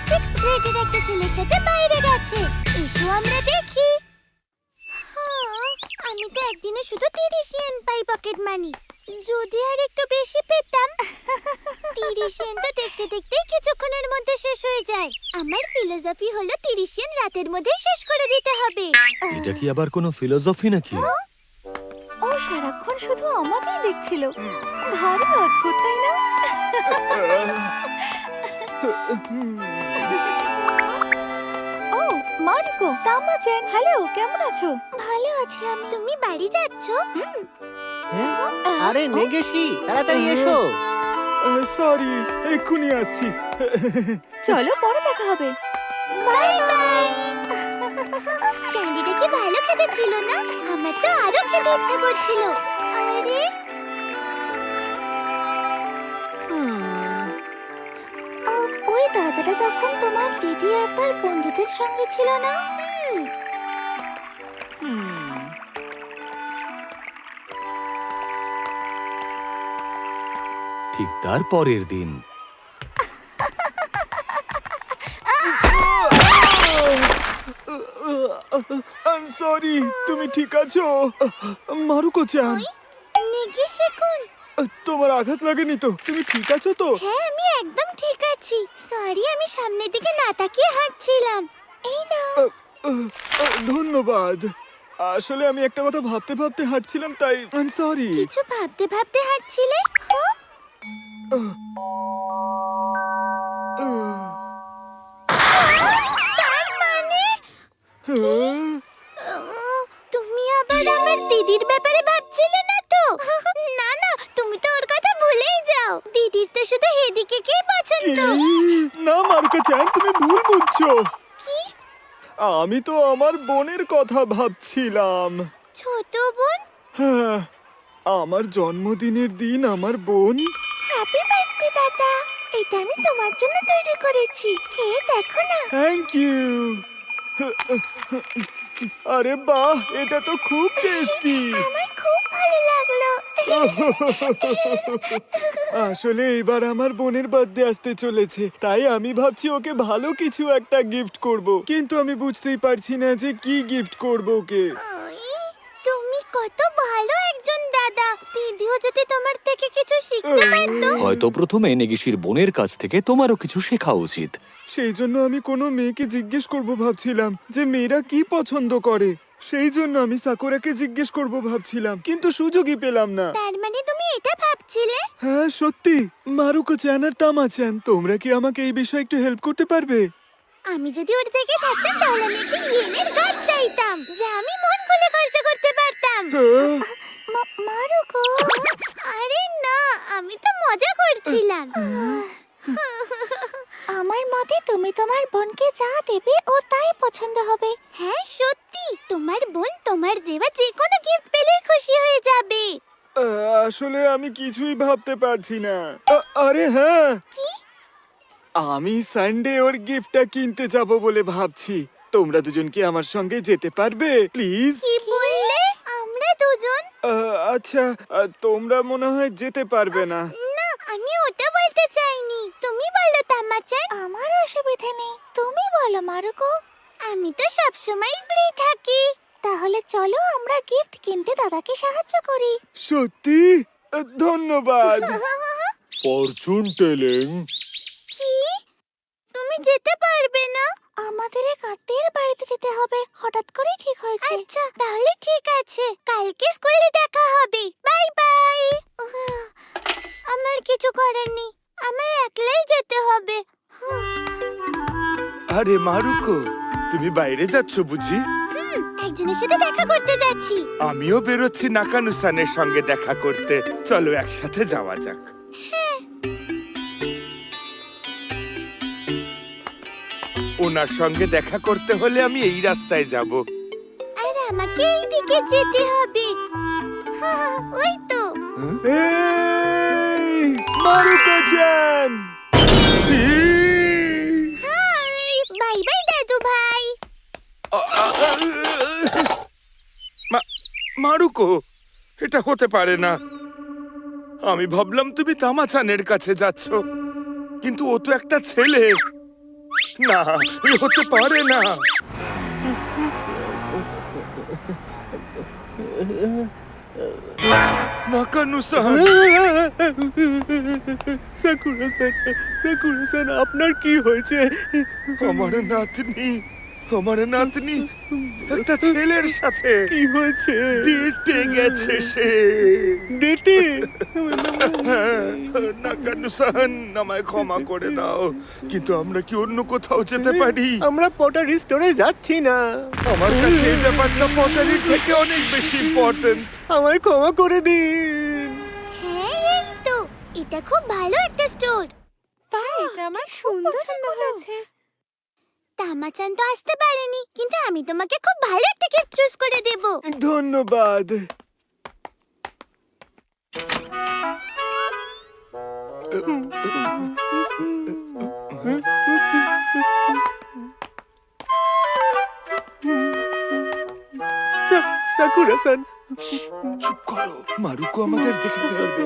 Six গ্রেডের একটা ছেলের সাথে বাইরে গেছে। এসো আমরা দেখি। আমি তো একদিনে শুধু 30 ইয়েন পাই পকেট মানি। যদি আর একটু বেশি পেতাম। 30 ইয়েন তো দেখতে দেখতেই কিছুক্ষণের মধ্যে শেষ হয়ে যায়। আমার ফিলোসফি হলো 30 ইয়েন রাতের মধ্যেই শেষ করে দিতে হবে। এটা কি আবার কোনো ফিলোসফি নাকি? ও সারাক্ষণ শুধু আমাকেই দেখছিল। ভারী অদ্ভুত, তাই না? ও মারুকো, তামা-চ্যান, হ্যালো, কেমন আছো? ভালো আছি আমি। তুমি বাড়ি যাচ্ছ? আরে নেগেশি, তাড়াতাড়ি এসো। সরি, এক্ষুনি আসছি। চলো পরে দেখা হবে। Bye bye. ক্যান্ডিটা কি ভালো খেতে ছিল না? আমার তো আরো খেতে ইচ্ছা করছিল। আরে ওই দাদাটা তখন তোমার দিদি আর তার বন্ধুদের সঙ্গে ছিল না? ঠিক তার পরের দিন সরি, তুমি ঠিক আছো? মারুকো-চ্যান, নেগিশি-কুন। তোমার আঘাত লাগেনি তো? তুমি ঠিক আছো তো? হ্যাঁ, আমি একদম ঠিক আছি। সরি, আমি সামনের দিকে না তাকিয়ে হাঁটছিলাম। এই নাও। ধন্যবাদ। আসলে আমি একটা কথা ভাবতে ভাবতে হাঁটছিলাম, তাই সরি। কিছু ভাবতে ভাবতে হাঁটছিলে? হ্যাঁ? তার মানে তুমি আবার আমার দিদির ব্যাপারে ভাবছিলে না তো? না না, তুমি তো ওর কথা ভুলেই যাও। দিদির তো শুধু হেদিকে কেই পছন্দ। না মারুকো-চ্যান, তুমি ভুল বুঝছো। কি? আমি তো আমার বোনের কথা ভাবছিলাম। ছোট বোন? হ্যাঁ, আমার জন্মদিনের দিন আমার বোন। হ্যাপি বার্থডে দাদা। এটা আমি তোমার জন্য তৈরি করেছি। খেয়ে দেখো না। Thank you. আরে বাহ, এটা তো খুব টেস্টি। আমার খুব ভালো লাগলো। আসলে এবার আমার বোনের বার্থডে আসতে চলেছে, তাই আমি ভাবছি ওকে ভালো কিছু একটা গিফট করব, কিন্তু আমি বুঝতেই পারছি না যে কি গিফট করব ওকে। তুমি কত ভালো একজন দাদা। দিদিও যদি তোমার থেকে কিছু শিখতে পারতো। হয়তো প্রথমে নেগিশির বোনের কাছ থেকে তোমারও কিছু শেখা উচিত। সেই জন্য আমি কোনো মেয়েকে জিজ্ঞেস করব ভাবছিলাম যে মেয়েরা কি পছন্দ করে। সেই জন্য আমি সাকুরাকে জিজ্ঞেস করব ভাবছিলাম, কিন্তু সুযোগই পেলাম না। তার মানে তুমি এটা ভাবছিলে? হ্যাঁ সত্যি। মারুকো-চ্যান আর তামা-চ্যান, তোমরা কি আমাকে এই বিষয়ে একটু হেল্প করতে পারবে? আমি যদি ওর জায়গায় থাকতাম তাহলে আমি একটা ইয়েনের গাছ চাইতাম, যা আমি মন খুলে খরচ করতে পারতাম। মারুকো, আরে না, আমি তো মজা করছিলাম। আমার মতে তুমি তোমার বোনকে যা দেবে ওর তাই পছন্দ হবে। হ্যাঁ সত্যি, তোমার বোন তোমার দেওয়া যে কোনো গিফট পেলে খুশি হয়ে যাবে। আসলে আমি কিছুই ভাবতে পারছি না। আরে হ্যাঁ, কি? আমি সানডে ওর গিফটটা কিনতে যাব বলে ভাবছি। তোমরা দুজন কি আমার সঙ্গে যেতে পারবে প্লিজ? কি বললে? আমরা দুজন? আচ্ছা, তোমরা মনে হয় যেতে পারবে না। না, আমি ওটা বলতে চাইনি। তুমি বলো তামা-চ্যান। আমার অসুবিধা নেই, তুমি বলো মারুকো। আমি তো সব সময় ফ্রি থাকি। তাহলে চলো আমরা গিফট কিনতে দাদাকে সাহায্য করি। সত্যি? ধন্যবাদ। Fortune telling. কি? তুমি যেতে পারবে না? আমাদের এক আত্মীয়ের বাড়িতে যেতে হবে, হঠাৎ করে ঠিক হয়েছে। আচ্ছা, তাহলে ঠিক আছে। কালকে স্কুলে দেখা হবে। Bye bye. আমার কিছু করার নেই, আমায় একলাই যেতে হবে। আরে মারুকো, তুমি বাইরে যাচ্ছ বুঝি? একজনের সাথে দেখা করতে যাচ্ছি। আমিও বেরোচ্ছি নাকানুসানের সঙ্গে দেখা করতে। চলো একসাথে যাওয়া যাক। ওনার সঙ্গে দেখা করতে হলে আমি এই রাস্তায় যাব। আর আমাকে এইদিকে যেতে হবে। ওই তো। এই মারুকো-চ্যান। হাই, বাই বাই দাদু ভাই। মারুকো, এটা হতে পারে না। আমি ভাবলাম তুমি তামা-চ্যানের কাছে যাচ্ছ, কিন্তু ও তো একটা ছেলে। না, এ হতে পারে না। নাকানু-সান, সাকুরা-সান, আপনার কি হয়েছে? আমার নাতনি একটা ছেলের সাথে কি হয়েছে? ডেটে গেছে সে। ডেটে? নাকানু-সান, আমায় ক্ষমা করে দাও, কিন্তু আমরা কি অন্য কোথাও যেতে পারি? আমরা পটারি স্টোরে যাচ্ছি না। আমার কাছে এই ব্যাপারটা পটারির থেকে অনেক বেশি ইম্পর্টেন্ট। আমায় ক্ষমা করে দিন। হ্যাঁ এই তো, এটা খুব ভালো একটা স্টোর। তাই এটা আমার সুন্দর পছন্দ হয়েছে। তামাচান তো আসতে পারেনি, কিন্তু আমি তোমাকে খুব ভালো একটা গিফট চুজ করে দেব। ধন্যবাদ। সাকুরা-সান, চুপ করো, মারুকো আমাদের দেখে ফেলবে।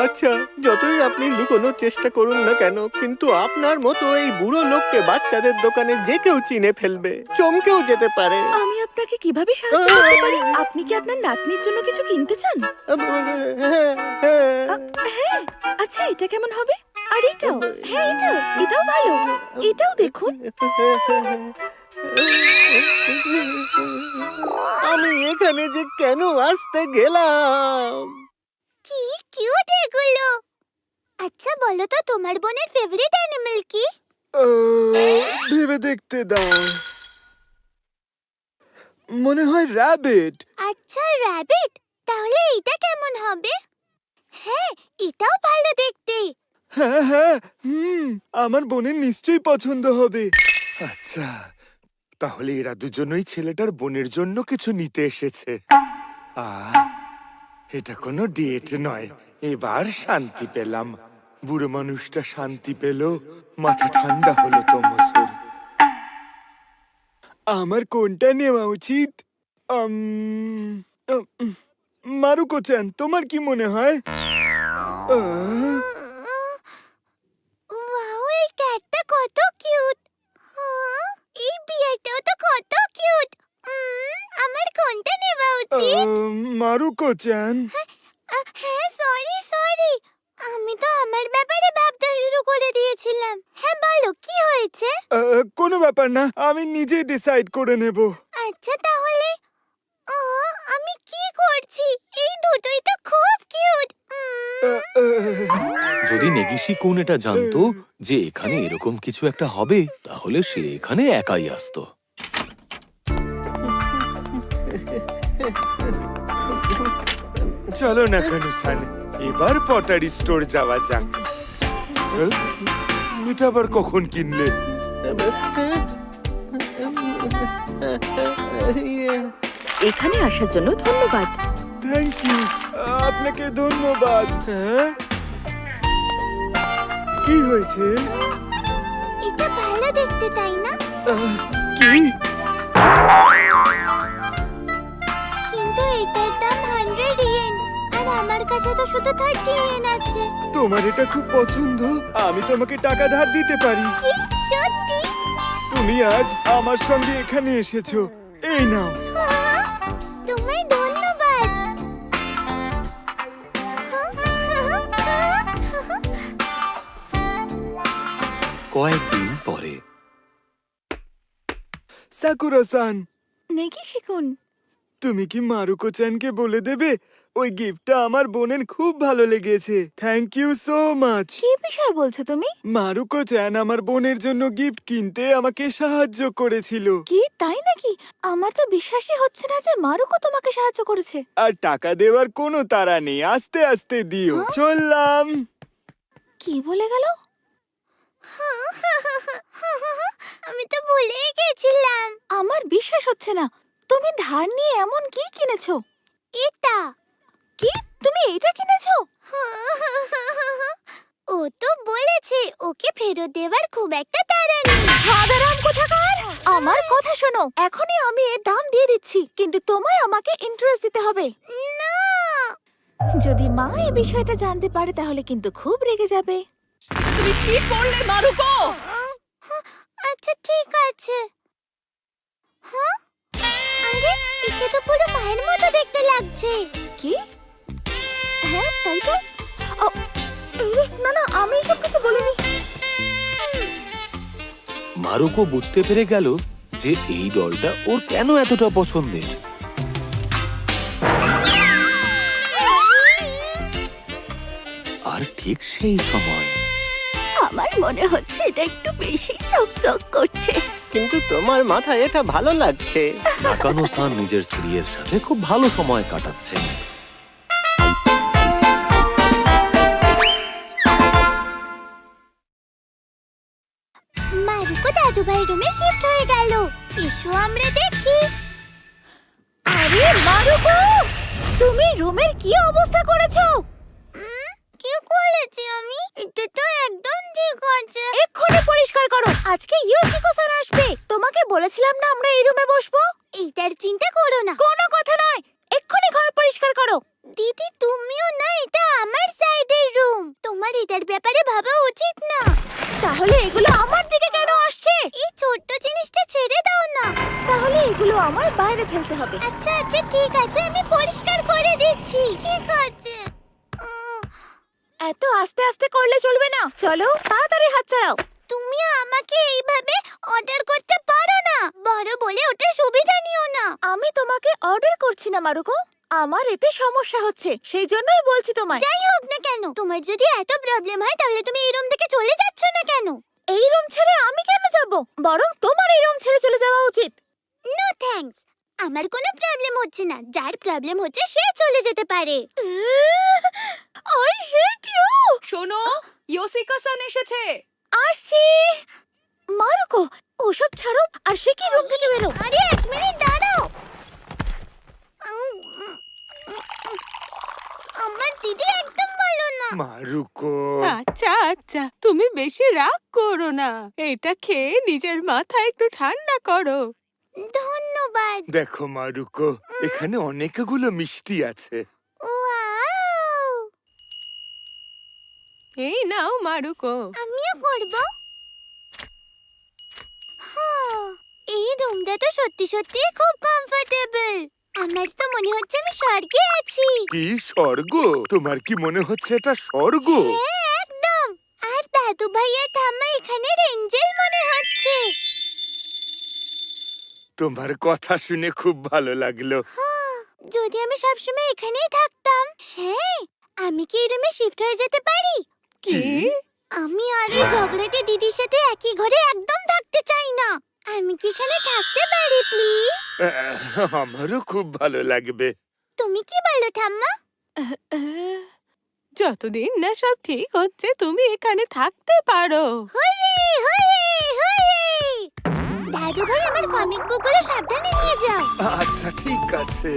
আচ্ছা, যতই আপনি লুকোনোর চেষ্টা করুন না কেন, কিন্তু আপনার মতো এই বুড়ো লোককে বাচ্চাদের দোকানে যে কেউ চিনে ফেলবে, চমকেও যেতে পারে। আমি আপনাকে কিভাবে সাহায্য করতে পারি? আপনি কি আপনার নাতনির জন্য কিছু কিনতে চান? হ্যাঁ, আচ্ছা এটা কেমন হবে? আর এটাও? হ্যাঁ এটাও ভালো। এটাও দেখুন। আমি এখানে যে কেন আসতে গেলাম? কি কিউট এগুলো। আচ্ছা বলো তো, তোমার বোনের ফেভারিট অ্যানিমাল কি? ভেবে দেখতে দাও। মনে হয় র্যাবিট। আচ্ছা র‍্যাবিট, তাহলে এটা কেমন হবে? হ্যাঁ, এটাও ভালো দেখতে। হ্যাঁ, আমার বোনের নিশ্চয়ই পছন্দ হবে। আচ্ছা, তাহলে এরা দুজনই ছেলেটার বোনের জন্য কিছু নিতে এসেছে। এটা কোনো ডেট নয়। এবার শান্তি পেলাম। বুড়ো মানুষটা শান্তি পেল, মাথা ঠান্ডা হলো তো মসুর। আমার কোনটা নেওয়া উচিত? মারুকো-চান, তোমার কি মনে হয়? ওয়াও, এই ক্যাটটা কত কিউট। এই বিয়ারটাও তো কত কিউট। আমার কোনটা নেওয়া উচিত? মারুকো-চান, হ্যাঁ সরি, আমি তো আমার ব্যাপারে ভাবতে শুরু করে দিয়েছিলাম। হ্যাঁ বলো, কি হয়েছে? কোনো ব্যাপার না, আমি নিজেই ডিসাইড করে নেব। আচ্ছা তাহলে আমি কি করছি? এই দুটোই তো খুব কিউট। যদি নেগিশি কুন এটা জানতো যে এখানে এরকম কিছু একটা হবে, তাহলে সে এখানে একাই আসতো। চলো নাকানু-সান, এবার পটারি স্টোর যাওয়া যাক। এটা আবার কখন কিনলে? এখানে আসার জন্য ধন্যবাদ। থ্যাংক ইউ, আপনাকে ধন্যবাদ। হ্যাঁ, কি হয়েছে? এটা ভালো দেখতে, তাই না? কি? কিন্তু এটার দাম 100 ইয়েন, আর আমার কাছে তো শুধু 30 ইয়েন আছে। তোমার এটা খুব পছন্দ, আমি তোমাকে টাকা ধার দিতে পারি। কি সত্যি? তুমি আজ আমার সঙ্গে এখানে এসেছো, এই নাও। তোমায় ধন্যবাদ। কয়েকদিন পরে সাকুরা-সান, নেগিশি কুন, তুমি কি মারুকো-চানকে বলে দেবে ওই গিফটটা আমার বোনের খুব ভালো লেগেছে? Thank you so much. কি বিষয় বলছো তুমি? মারুকো-চান আমার বোনের জন্য গিফট কিনতে আমাকে সাহায্য করেছিল। কি তাই নাকি? আমার তো বিশ্বাসই হচ্ছে না যে মারুকো তোমাকে সাহায্য করেছে। আর টাকা দেওয়ার কোনো তাড়া নেই, আস্তে আস্তে দিও। চললাম। কি বলে গেল? আমি তো ভুলেই গেছিলাম। আমার বিশ্বাস হচ্ছে না। তুমি ধার নিয়ে এমন কি কিনেছো? এটা কি তুমি এটা কিনেছো? ও তো বলেছে ওকে ফেরত দেওয়ার খুব একটা তাড়া নেই। হাদারাম কোথাকার! আমার কথা শোনো, এখনই আমি এর দাম দিয়ে দিচ্ছি, কিন্তু তোমায় আমাকে ইন্টারেস্ট দিতে হবে। না, যদি মা এই বিষয়টা জানতে পারে তাহলে কিন্তু খুব রেগে যাবে। তুমি কি করলে মারুকো? আচ্ছা ঠিক আছে। হ্যাঁ, আরে একে তো পুরো মায়ের মতো দেখতে লাগছে। কি? হ্যাঁ তাই তো। ও, না না, আমি এসব কিছু বলিনি। মারুকো বুঝতে পেরে গেল যে এই ডলটা ওর কেন এতটা পছন্দের। আর ঠিক সেই সময় আমার মনে হচ্ছে এটা একটু বেশি চকচক করছে। কিন্তু তোমার মাথায় এটা ভালো লাগছে। নাকানো-সান নিজের স্ত্রীর সাথে খুব ভালো সময় কাটাচ্ছেন। মারুকো দাদু ভাই রুমে শিফট হয়ে গেল। এসো আমরা দেখি। আরে মারুকো, তুমি রুমের কি অবস্থা করেছো? কি করেছি আমি? এটা তো একদম ঠিক আছে। এক্ষুনি পরিষ্কার করো, আজকে ইয়োশিকো-সান আসবে। তোমাকে বলেছিলাম না আমরা এই রুমে বসবো। এইটার চিন্তা করো না। কোনো কথা নয়, এক্ষুনি ঘর পরিষ্কার করো। দিদি তুমিও না, এটা আমার সাইডের রুম। তোমার এটার ব্যাপারে ভাবা উচিত না। তাহলে এগুলো আমার দিকে কেন আসছে? এই ছোট্ট জিনিসটা ছেড়ে দাও না। তাহলে এগুলো আমার বাইরে ফেলতে হবে। আচ্ছা আচ্ছা ঠিক আছে, আমি পরিষ্কার করে দিচ্ছি। ঠিক আছে। এত আস্তে আস্তে করলে চলবে না, চলো তাড়াতাড়ি হাত চালাও। তুমি আমাকে এইভাবে অর্ডার করতে পারো না। বড় বলে ওটা সুবিধা নিও না। আমি তোমাকে অর্ডার করছি না মারুকো, আমার এতে সমস্যা হচ্ছে, সেই জন্যই বলছি তোমায়। যাই হোক না কেন, তোমার যদি এত প্রবলেম হয় তাহলে তুমি এই রুম থেকে চলে যাচ্ছ না কেন? এই রুম ছেড়ে আমি কেন যাব? বরং তোমার এই রুম ছেড়ে চলে যাওয়া উচিত। নো থ্যাঙ্কস, আমার কোনো প্রবলেম হচ্ছে না। যার প্রবলেম হচ্ছে সে চলে যেতে পারে। I hate you. শোনো, ইয়োশিকো-সান এসেছে। আসছি। মারুকো, ওসব ছাড়ো আর সে কি রুম থেকে বেরো। আরে এক মিনিট দাঁড়াও। আমার দিদি একদম ভালো না। মারুকো, আচ্ছা আচ্ছা, তুমি বেশি রাগ করো না। এটা খেয়ে নিজের মাথা একটু ঠান্ডা করো। ধন্যবাদ। দেখো মারুকো, এখানে অনেকগুলো মিষ্টি আছে। ওয়াও, এই নাও মারুকো। আমিও করব। হ্যাঁ, এই রুমটা তো সত্যি সত্যি খুব কমফোর্টেবল। আমার তো মনে হচ্ছে আমি স্বর্গে আছি। কি স্বর্গ? তোমার কি মনে হচ্ছে এটা স্বর্গ? হ্যাঁ একদম। আর দাদু ভাই আর ঠাম্মা এখানে রেঞ্জেল মনে হচ্ছে। তোমার কথা শুনে খুব ভালো লাগলো। হ্যাঁ, যদি আমি সবসময় এখানেই থাকতাম। হ্যাঁ, আমি কি এই রুমে শিফট হয়ে যেতে পারি? কি? আমি আর এই ঝগড়াটে দিদির সাথে একই ঘরে একদম থাকতে চাই না। আমি কি এখানে থাকতে পারি প্লিজ? আমারও খুব ভালো লাগবে। তুমি কি বলো ঠাম্মা? যতদিন না সব ঠিক হচ্ছে তুমি এখানে থাকতে পারো। হরে হরে হরে! দাদু ভাই আমার কমিক বুকগুলো সাবধানে নিয়ে যাও। আচ্ছা ঠিক আছে।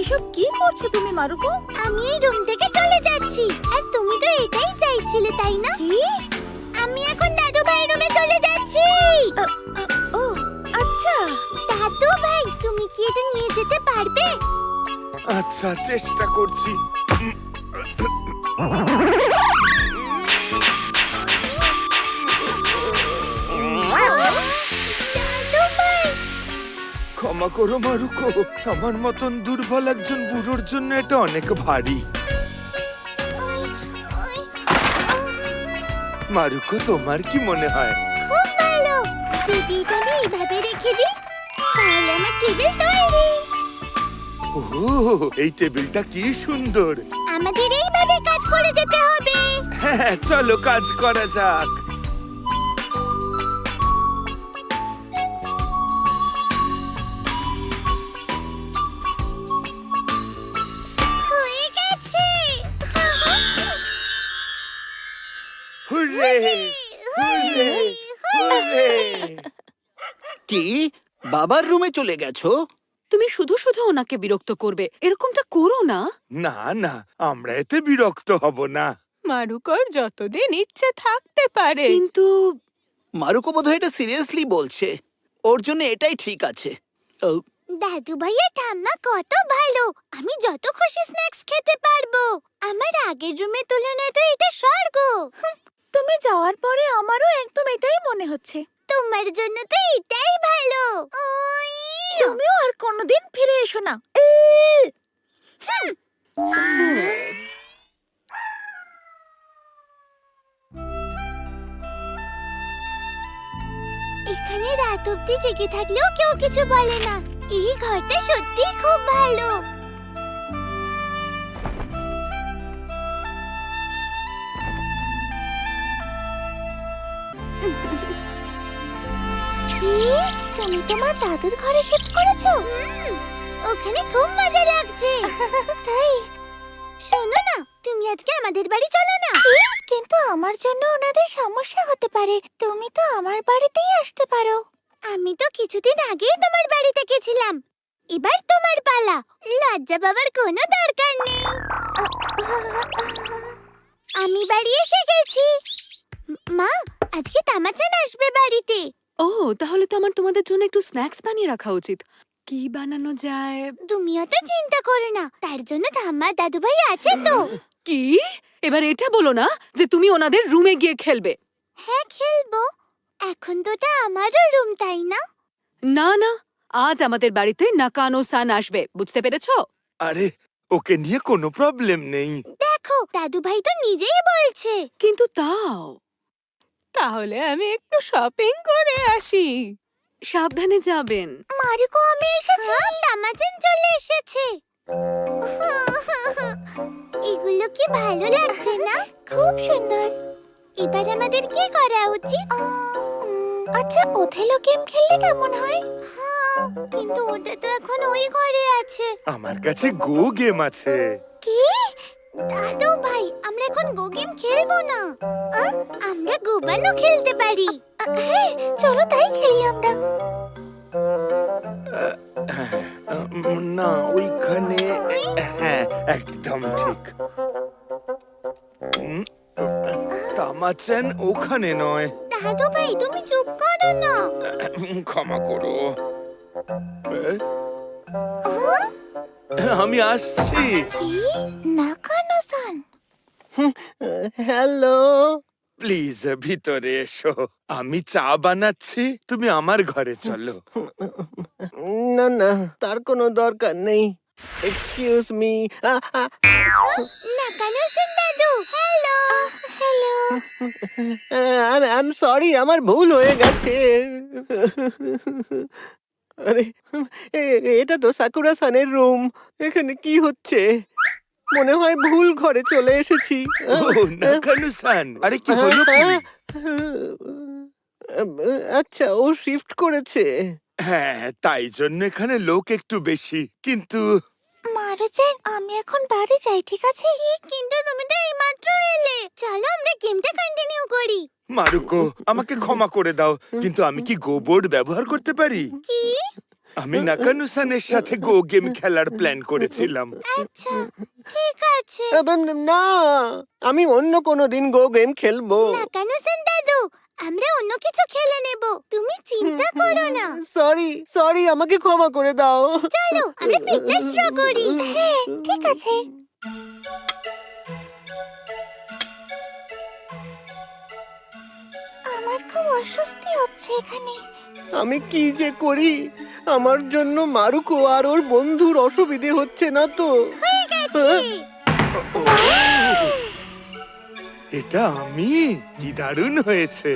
এসব কি করছো তুমি মারুকো? আমি এই রুম থেকে চলে যাচ্ছি। আর তুমি তো এটাই চাইছিলে তাই না? কি? আমি এখন দাদু ভাই রুমে চলে যাচ্ছি। ও আচ্ছা। দাদু ভাই তুমি কি এটা নিয়ে যেতে পারবে? আচ্ছা চেষ্টা করছি। দাদু ভাই, ক্ষমা করো মারুকো, আমার মতন দুর্বল একজন বুড়োর জন্য এটা অনেক ভারী। ওই, ওই, মারুকো, তোমার কি মনে হয়? খুব ভালো। যদি এটা আমি এইভাবে রেখে দিই তাহলে আমার টেবিল তৈরি। ও, এই টেবিলটা কি সুন্দর। আমাদের এইভাবে কাজ করে যেতে হবে। হ্যাঁ, চলো কাজ করা যাক। হয়ে গেছে। Hurray hurray hurray! কি বাবার রুমে চলে গেছো? তুমি শুধু শুধু ওনাকে বিরক্ত করবে, এরকমটা করো না। না না, আমরা এতে বিরক্ত হব না। মারুকোর যতদিন ইচ্ছে থাকতে পারে। কিন্তু মারুকো বোধহয় এটা সিরিয়াসলি বলছে। ওর জন্য এটাই ঠিক আছে। ও, দাদু ভাইয়া ঠাম্মা কত ভালো। আমি যত খুশি স্ন্যাক্স খেতে পারবো। আমার আগের রুমের তুলনায় তো এটা স্বর্গ। তুমি যাওয়ার পরে আমারও একদম এটাই মনে হচ্ছে। তোমার জন্য তো এটাই ভালো। ওই, তুমিও আর কোনোদিন ফিরে এসো না। এখানে রাত অব্দি জেগে থাকলেও কেউ কিছু বলে না। এই ঘরটা সত্যি খুব ভালো। কি? তুমি তোমার দাদুর ঘরে শিফট করেছো? ওখানে খুব মজা লাগছে। তাই? শোনো না, তুমি আজকে আমাদের বাড়ি চলো না। কিন্তু আমার জন্য ওনাদের সমস্যা হতে পারে। তুমি তো আমার বাড়িতেই আসতে পারো। আমি তো কিছুদিন আগেই তোমার বাড়িতে গেছিলাম। এবার তোমার পালা। লজ্জা পাবার কোনো দরকার নেই। আমি বাড়ি এসে গেছি। মা, আজকে তামাচান আসবে বাড়িতে। ও, তাহলে তো আমার তোমাদের জন্য একটু স্ন্যাক্স বানিয়ে রাখা উচিত। কি বানানো যায়? তুমিও তো চিন্তা করো না, তার জন্য ঠাম্মা দাদু ভাই আছে তো। কি? এবার এটা বলো না যে তুমি ওনাদের রুমে গিয়ে খেলবে। হ্যাঁ, খেলবো। এখন তো এটা আমারও রুম, তাই না? না না, আজ আমাদের বাড়িতে নাকানো সান আসবে, বুঝতে পেরেছো? আরে, ওকে নিয়ে কোনো প্রবলেম নেই। দেখো, দাদু ভাই তো নিজেই বলছে। কিন্তু তাও, তাহলে আমি একটু শপিং করে আসি। সাবধানে যাবেন। মারুকো, আমি এসেছি। তামাচান চলে এসেছে। এগুলো কি ভালো লাগছে না? খুব সুন্দর। এবার আমাদের কি করা উচিত? আচ্ছা, ওথেলো গেম খেললে কেমন হয়? কিন্তু ওটা তো এখন ওই ঘরে আছে। আমার কাছে গো গেম আছে। কি? দাদু ভাই, আমরা এখন গো গেম খেলবো না। আমরা গোবানো খেলতে পারি। হ্যাঁ, চলো তাই খেলি আমরা। না, ওইখানে। হ্যাঁ, একদম ঠিক। তামাচান ওখানে নয়। দাদু ভাই, তুমি চুপ করো না। ক্ষমা করো। আমি আসছি। কি? নাকানো-সান? হ্যালো। প্লিজ ভিতরে এসো। আমি চা বানাচ্ছি, তুমি আমার ঘরে চলো। না না, তার কোনো দরকার নেই। Excuse me. নাকানো-সান দাদু, hello. Hello. I am sorry, আমার ভুল হয়ে গেছে। আরে, এটা তো সাকুরা সানের রুম। এখানে কি হচ্ছে? মনে হয় ভুল ঘরে চলে এসেছি। ও নাকানো-সান, আরে কি হলো কি? আচ্ছা, ও শিফট করেছে। হ্যাঁ, তাই জন্য এখানে লোক একটু বেশি, কিন্তু মারুচান, আমি এখন বাড়ি যাই, ঠিক আছে? কিন্তু তুমি তো এইমাত্র এলে। চলো আমরা গেমটা কন্টিনিউ করি। মারুকো, আমাকে ক্ষমা করে দাও, কিন্তু আমি কি গো বোর্ড ব্যবহার করতে পারি? কি? আমি নাকানো-সানের সাথে গো গেম খেলার প্ল্যান করেছিলাম। আচ্ছা, ঠিক আছে। না, আমি অন্য কোনো দিন গো গেম খেলবো। নাকানো-সান দাদু, আমরা অন্য কিছু খেলে নেব, তুমি চিন্তা করো না। সরি, আমাকে ক্ষমা করে দাও। চলো আমরা পিকচার ড্র করি। হ্যাঁ, ঠিক আছে। আমার খুব অস্বস্তি হচ্ছে এখানে। আমি কি যে করি? আমার জন্য মারুকো আর ওর বন্ধুর অসুবিধে হচ্ছে না তো? হয়ে গেছে। এটা আমি? কি দারুণ হয়েছে।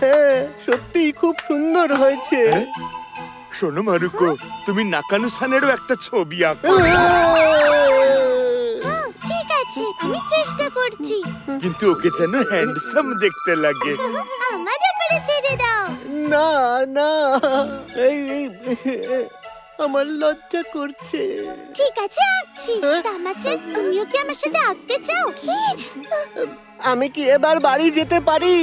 হ্যাঁ, সত্যিই খুব সুন্দর হয়েছে। শোনো মারুকো, তুমি নাকানো-সানেরও একটা ছবি আঁকো। হ্যাঁ, ঠিক আছে, আমি চেষ্টা করছি। কিন্তু ওকে যেন হ্যান্ডসাম দেখতে লাগে। আমার ব্যাপারে ছেড়ে দাও। না না, আমার লজ্জা করছে। ঠিক আছে, আঁকছি। তামাচান, তুমিও কি আমার সাথে আঁকতে চাও? কি? আমি কি এবার বাড়ি যেতে পারি?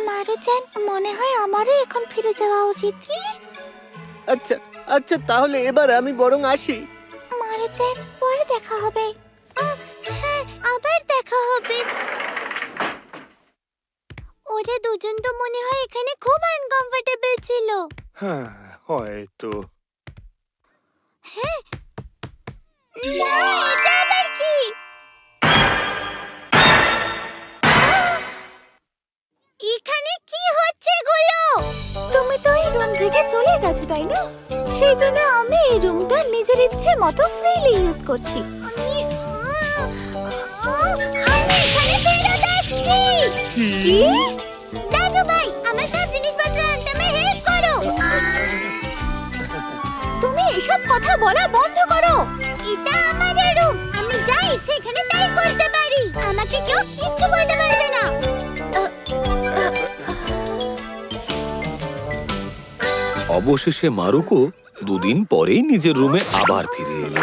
মারুচান, মনে হয় আমারও এখন ফিরে যাওয়া উচিত। কি? আচ্ছা, তাহলে এবার আমি বরং আসি। মারুচান, পরে দেখা হবে। হ্যাঁ, আবার দেখা হবে। ওরা দুজন তো মনে হয় এখানে খুব আনকমফোর্টেবল ছিল। হ্যাঁ, হয়তো। হ্যাঁ। না, এটা আবার কি? আছে তাই না? সেই জন্য আমি এই রুমটা নিজের ইচ্ছে মতো ফ্রিলি ইউজ করছি। আমি এখানে ফেরত আসছি। কি? দাদু ভাই, আমার সব জিনিসপত্র আনতে আমায় হেল্প করো। তুমি এসব কথা বলা বন্ধ করো। এটা আমার রুম, আমি যা ইচ্ছে এখানে তাই করতে পারি। আমাকে কেউ কিচ্ছু বলতে পারবে না। অবশেষে মারুকো 2 দিন পরেই নিজের রুমে আবার ফিরে এলো।